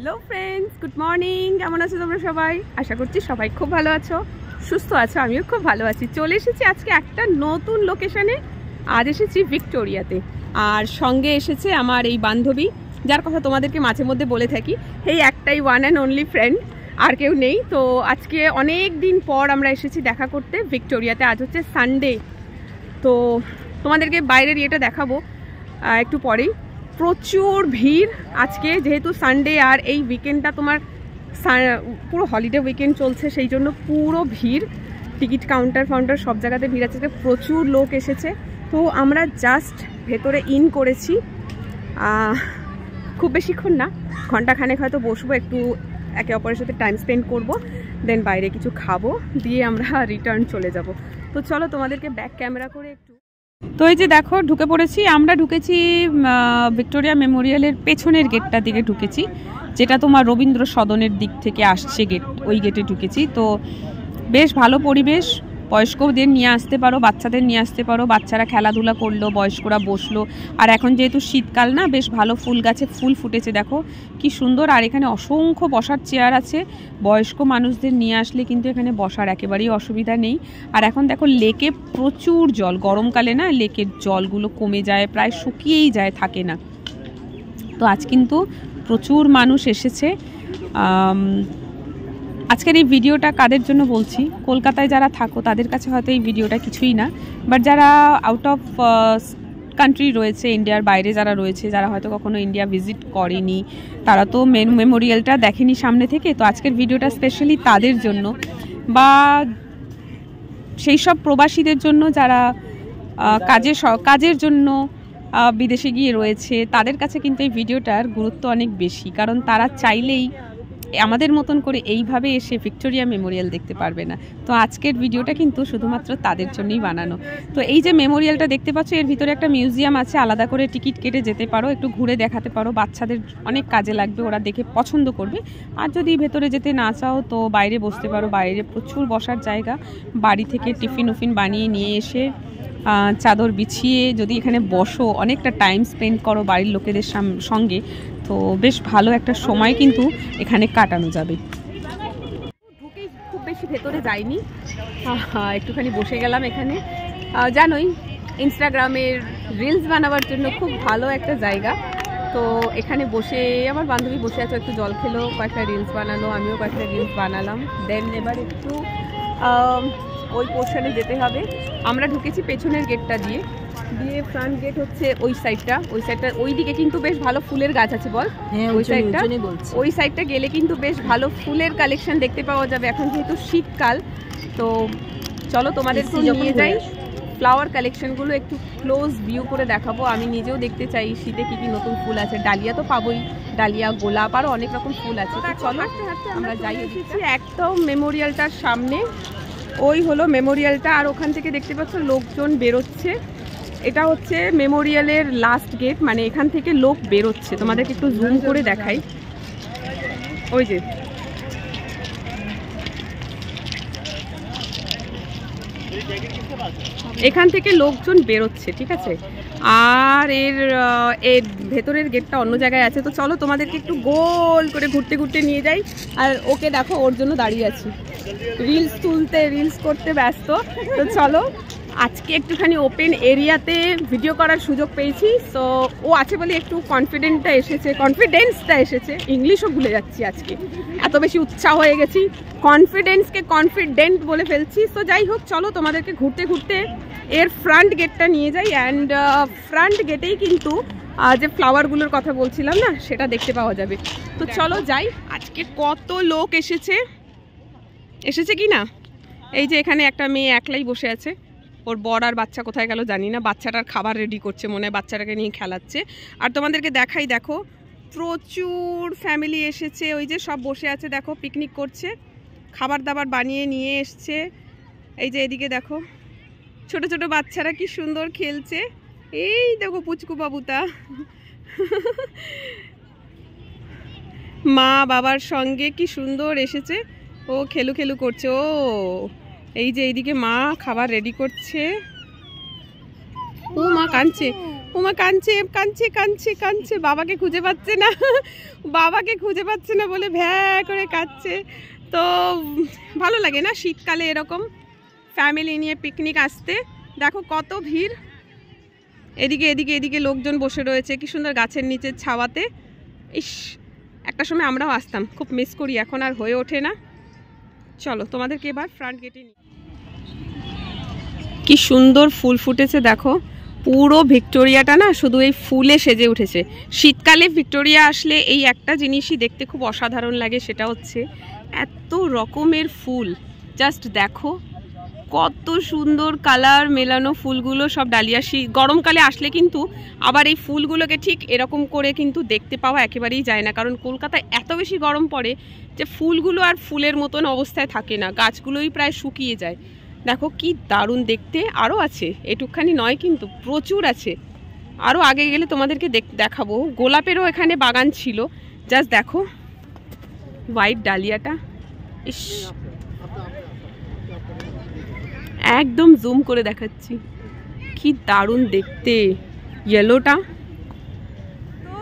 Hello friends, good morning. কেমন আছো তোমরা সবাই? আশা করছি সবাই খুব ভালো আছো, সুস্থ আছো। আমিও খুব ভালো আছি। চলে এসেছি আজকে একটা নতুন লোকেশনে। আজ এসেছি ভিক্টোরিয়াতে, আর সঙ্গে এসেছে আমার এই বান্ধবী, যার কথা তোমাদেরকে মাঝে মধ্যে বলে থাকি। এই একটাই ওয়ান অ্যান্ড অনলি ফ্রেন্ড, আর কেউ নেই। তো আজকে অনেক দিন পর আমরা এসেছি দেখা করতে ভিক্টোরিয়াতে। আজ হচ্ছে সানডে, তো তোমাদেরকে বাইরের ইয়েটা দেখাবো একটু পরেই। প্রচুর ভিড় আজকে, যেহেতু সানডে, আর এই উইকেন্ডটা তোমার পুরো হলিডে উইকেন্ড চলছে, সেই জন্য পুরো ভিড়। টিকিট কাউন্টার সব জায়গাতে ভিড় আছে, প্রচুর লোক এসেছে। তো আমরা জাস্ট ভেতরে ইন করেছি, খুব বেশিক্ষণ না, ঘন্টাখানেক হয়তো বসবো, একটু একে অপরের সাথে টাইম স্পেন্ড করব, দেন বাইরে কিছু খাবো, দিয়ে আমরা রিটার্ন চলে যাব। তো চলো তোমাদেরকে ব্যাক ক্যামেরা করে একটু। তো এই যে দেখো, ঢুকে পড়েছি। আমরা ঢুকেছি ভিক্টোরিয়া মেমোরিয়ালের পেছনের গেটটার দিকে ঢুকেছি, যেটা তোমার রবীন্দ্র সদনের দিক থেকে আসছে গেট, ওই গেটে ঢুকেছি। তো বেশ ভালো পরিবেশ, বয়স্কদের নিয়ে আসতে পারো, বাচ্চাদের নিয়ে আসতে পারো। বাচ্চারা খেলাধুলা করলো, বয়স্করা বসলো। আর এখন যেহেতু শীতকাল না, বেশ ভালো ফুল গাছে ফুল ফুটেছে, দেখো কি সুন্দর। আর এখানে অসংখ্য বসার চেয়ার আছে। বয়স্ক মানুষদের নিয়ে আসলে কিন্তু এখানে বসার একেবারেই অসুবিধা নেই। আর এখন দেখো লেকে প্রচুর জল, গরমকালে না লেকের জলগুলো কমে যায়, প্রায় শুকিয়েই যায়, থাকে না। তো আজ কিন্তু প্রচুর মানুষ এসেছে। আজকের এই ভিডিওটা কাদের জন্য বলছি, কলকাতায় যারা থাকো তাদের কাছে হয়তো এই ভিডিওটা কিছুই না, বাট যারা আউট অফ কান্ট্রি রয়েছে, ইন্ডিয়ার বাইরে যারা রয়েছে, যারা হয়তো কখনো ইন্ডিয়া ভিজিট করেনি, তারা তো মেমোরিয়ালটা দেখেনি সামনে থেকে। তো আজকের ভিডিওটা স্পেশালি তাদের জন্য, বা সেই সব প্রবাসীদের জন্য যারা কাজের জন্য বিদেশে গিয়ে রয়েছে। তাদের কাছে কিন্তু এই ভিডিওটার গুরুত্ব অনেক বেশি, কারণ তারা চাইলেই আমাদের মতন করে এইভাবে এসে ভিক্টোরিয়া মেমোরিয়াল দেখতে পারবে না। তো আজকের ভিডিওটা কিন্তু শুধুমাত্র তাদের জন্যই বানানো। তো এই যে মেমোরিয়ালটা দেখতে পাচ্ছ, এর ভিতরে একটা মিউজিয়াম আছে, আলাদা করে টিকিট কেটে যেতে পারো, একটু ঘুরে দেখাতে পারো। বাচ্চাদের অনেক কাজে লাগবে, ওরা দেখে পছন্দ করবে। আর যদি ভেতরে যেতে না চাও তো বাইরে বসতে পারো, বাইরে প্রচুর বসার জায়গা। বাড়ি থেকে টিফিন বানিয়ে নিয়ে এসে চাদর বিছিয়ে যদি এখানে বসো, অনেকটা টাইম স্পেন্ড করো বাড়ির লোকেদের সঙ্গে, তো বেশ ভালো একটা সময় কিন্তু এখানে কাটানো যাবে। ঢুকেই খুব বেশি ভেতরে যাইনি, একটুখানি বসে গেলাম এখানে। জানোই ইনস্টাগ্রামের রিলস বানাবার জন্য খুব ভালো একটা জায়গা। তো এখানে বসে আমার বান্ধবী বসে আছে, একটু জল খেলো, কয়েকটা রিলস বানালো, আমিও কয়েকটা রিলস বানালাম। দেন এবার একটু ওই পোর্শনে যেতে হবে। আমরা ঢুকেছি পেছনের গেটটা দিয়ে, ফ্রন্ট গেট হচ্ছে ওই সাইডটা। ওই দিকে কিন্তু বেশ ভালো ফুলের গাছ আছে, বল। ওই সাইডটা গেলে কিন্তু বেশ ভালো ফুলের কালেকশন দেখতে পাওয়া যাবে, এখন যেহেতু শীতকাল। তো চলো তোমাদেরকে নিয়ে যাই, ফ্লাওয়ার কালেকশনগুলো একটু ক্লোজ ভিউ করে দেখাবো। আমি নিজেও দেখতে চাই শীতে কি কি নতুন ফুল আছে। ডালিয়া তো পাবোই, ডালিয়া, গোলাপ, আরও অনেক রকম ফুল আছে। তো চলো আমরা যাই। এসেছি একদম মেমোরিয়ালটার সামনে, ওই হলো মেমোরিয়ালটা। আর ওখান থেকে দেখতে পাচ্ছ লোকজন বেরোচ্ছে। এটা হচ্ছে মেমোরিয়ালের লাস্ট গেট, মানে এখান থেকে লোক বেরোচ্ছে। তোমাদেরকে একটু জুম করে দেখাই, ওই যে এখান থেকে লোকজন বেরোচ্ছে, ঠিক আছে। আর এর ভেতরের গেটটা অন্য জায়গায় আছে। তো চলো তোমাদেরকে একটু গোল করে ঘুরতে নিয়ে যাই। আর ওকে দেখো, ওর জন্য দাঁড়িয়ে আছি, রিলস করতে ব্যস্ত। তো চলো, আজকে একটুখানি ওপেন এরিয়াতে ভিডিও করার সুযোগ পেয়েছি। সো ও আছে বলে একটু কনফিডেন্সটা এসেছে। ইংলিশও ভুলে যাচ্ছি আজকে, এত বেশি উৎসাহ হয়ে গেছি, কনফিডেন্সকে কনফিডেন্ট বলে ফেলছি। সো যাই হোক, চলো তোমাদেরকে ঘুরতে এর ফ্রন্ট গেটটা নিয়ে যাই। অ্যান্ড ফ্রন্ট গেটেই কিন্তু যে ফ্লাওয়ারগুলোর কথা বলছিলাম না, সেটা দেখতে পাওয়া যাবে। তো চলো যাই। আজকে কত লোক এসেছে কি না। এই যে এখানে একটা মেয়ে একলাই বসে আছে, ওর বর আর বাচ্চা কোথায় গেল জানি না। বাচ্চাটার খাবার রেডি করছে মনে হয়, বাচ্চাটাকে নিয়ে খেলাচ্ছে। আর তোমাদেরকে দেখাই, দেখো প্রচুর ফ্যামিলি এসেছে, ওই যে সব বসে আছে, দেখো পিকনিক করছে, খাবার দাবার বানিয়ে নিয়ে এসছে। এই যে এদিকে দেখো ছোট ছোট বাচ্চারা কি সুন্দর খেলছে। এই দেখো পুচকু বাবুটা মা বাবার সঙ্গে কি সুন্দর এসেছে, ও খেলু করছে। ও এই যে এইদিকে মা খাবার রেডি করছে। ও মা কাঁদছে, ও উমা কাঁদছে কাঁদছে কাঁদছে কাঁদছে, বাবাকে খুঁজে পাচ্ছে না, বাবাকে খুঁজে পাচ্ছে না বলে ভ্যা করে কাঁদছে। তো ভালো লাগে না শীতকালে এরকম ফ্যামিলি নিয়ে পিকনিক আসতে। দেখো কত ভিড়, এদিকে এদিকে এদিকে লোকজন বসে রয়েছে কি সুন্দর গাছের নিচে ছাওয়াতে। ইস, একটা সময় আমরাও আসতাম, খুব মিস করি, এখন আর হয়ে ওঠে না। চলো তোমাদেরকে এবার ফ্রন্ট গেটে নিই। কি সুন্দর ফুল ফুটেছে দেখো, পুরো ভিক্টোরিয়াটা না শুধু এই ফুলে সেজে উঠেছে। শীতকালে ভিক্টোরিয়া আসলে এই একটা জিনিসই দেখতে খুব অসাধারণ লাগে, সেটা হচ্ছে এত রকমের ফুল। জাস্ট দেখো কত সুন্দর কালার মেলানো ফুলগুলো, সব ডালিয়া। গরমকালে আসলে কিন্তু আবার এই ফুলগুলোকে ঠিক এরকম করে কিন্তু দেখতে পাওয়া একেবারেই যায় না, কারণ কলকাতায় এত বেশি গরম পড়ে যে ফুলগুলো আর ফুলের মতন অবস্থায় থাকে না, গাছগুলোই প্রায় শুকিয়ে যায়। দেখো কি দারুণ দেখতে। আরও আছে, এটুকখানি নয় কিন্তু প্রচুর আছে, আরও আগে গেলে তোমাদেরকে দেখাবো। গোলাপেরও এখানে বাগান ছিল। জাস্ট দেখো হোয়াইট ডালিয়াটা, ইস একদম জুম করে দেখাচ্ছি, কি দারুণ দেখতে ইয়েলোটা। তো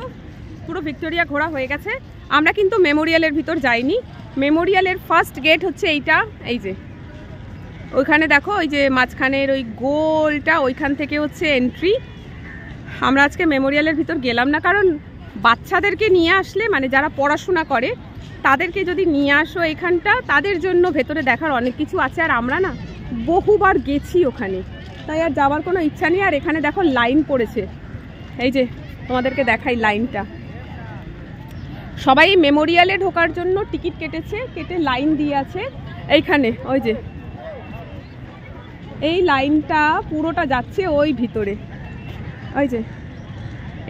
পুরো ভিক্টোরিয়া ঘোরা হয়ে গেছে, আমরা কিন্তু মেমোরিয়ালের ভিতর যাইনি। মেমোরিয়ালের ফার্স্ট গেট হচ্ছে এইটা, এই যে ওইখানে দেখো, ওই যে মাঝখানের ওই গোলটা, ওইখান থেকে হচ্ছে এন্ট্রি। আমরা আজকে মেমোরিয়ালের ভিতর গেলাম না, কারণ বাচ্চাদেরকে নিয়ে আসলে, মানে যারা পড়াশোনা করে তাদেরকে যদি নিয়ে আসো এখানটা, তাদের জন্য ভেতরে দেখার অনেক কিছু আছে। আর আমরা না বহুবার গেছি ওখানে, তাই আর যাওয়ার কোনো ইচ্ছা নেই। আর এখানে দেখো লাইন পড়েছে, এই যে তোমাদেরকে দেখাই লাইনটা। সবাই মেমোরিয়ালে ঢোকার জন্য টিকিট কেটেছে, কেটে লাইন দিয়ে আছে এইখানে। ওই যে এই লাইনটা পুরোটা যাচ্ছে ওই ভিতরে, ওই যে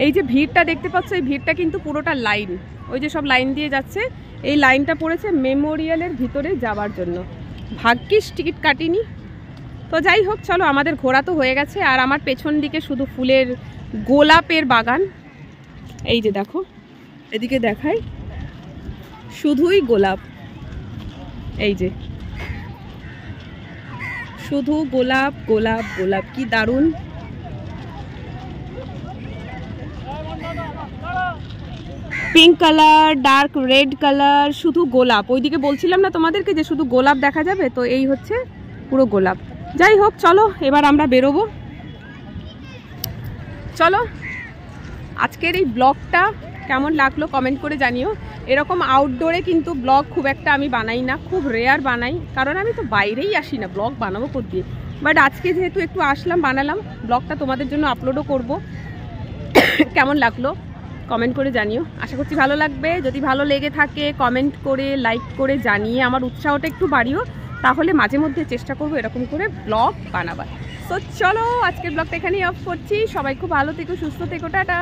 এই যে ভিড়টা দেখতে পাচ্ছ, এই ভিড়টা কিন্তু পুরোটা লাইন, ওই যে সব লাইন দিয়ে যাচ্ছে। এই লাইনটা পড়েছে মেমোরিয়ালের ভিতরে যাওয়ার জন্য। ভাগ্যিস টিকিট কাটিনি। তো যাই হোক, চলো আমাদের ঘোরা তো হয়ে গেছে। আর আমার পেছন দিকে শুধু ফুলের গোলাপের বাগান, এই যে দেখো এদিকে দেখাই, শুধুই গোলাপ, এই যে শুধু গোলাপ গোলাপ গোলাপ, কি দারুণ। Pink colour, dark red colour, শুধু গোলাপ। ওইদিকে বলছিলাম না তোমাদেরকে যে শুধু গোলাপ দেখা যাবে, তো এই হচ্ছে পুরো গোলাপ। যাই হোক, চলো এবার আমরা বেরোবো। চলো, আজকের এই ব্লগটা কেমন লাগলো কমেন্ট করে জানিও। এরকম আউটডোরে কিন্তু ব্লগ খুব একটা আমি বানাই না, খুব রেয়ার বানাই, কারণ আমি তো বাইরেই আসি না, ব্লগ বানাবো কোথা দিয়ে। বাট আজকে যেহেতু একটু আসলাম, বানালাম ব্লগটা, তোমাদের জন্য আপলোডও করব। কেমন লাগলো কমেন্ট করে জানিও, আশা করছি ভালো লাগবে। যদি ভালো লেগে থাকে কমেন্ট করে, লাইক করে জানিয়ে আমার উৎসাহটা একটু বাড়িও, তাহলে মাঝে মধ্যে চেষ্টা করবো এরকম করে ব্লগ বানাবার। তো চলো আজকের ব্লগটা এখানেই অফ করছি। সবাই খুব ভালো থেকো, সুস্থ থেকো, টাটা।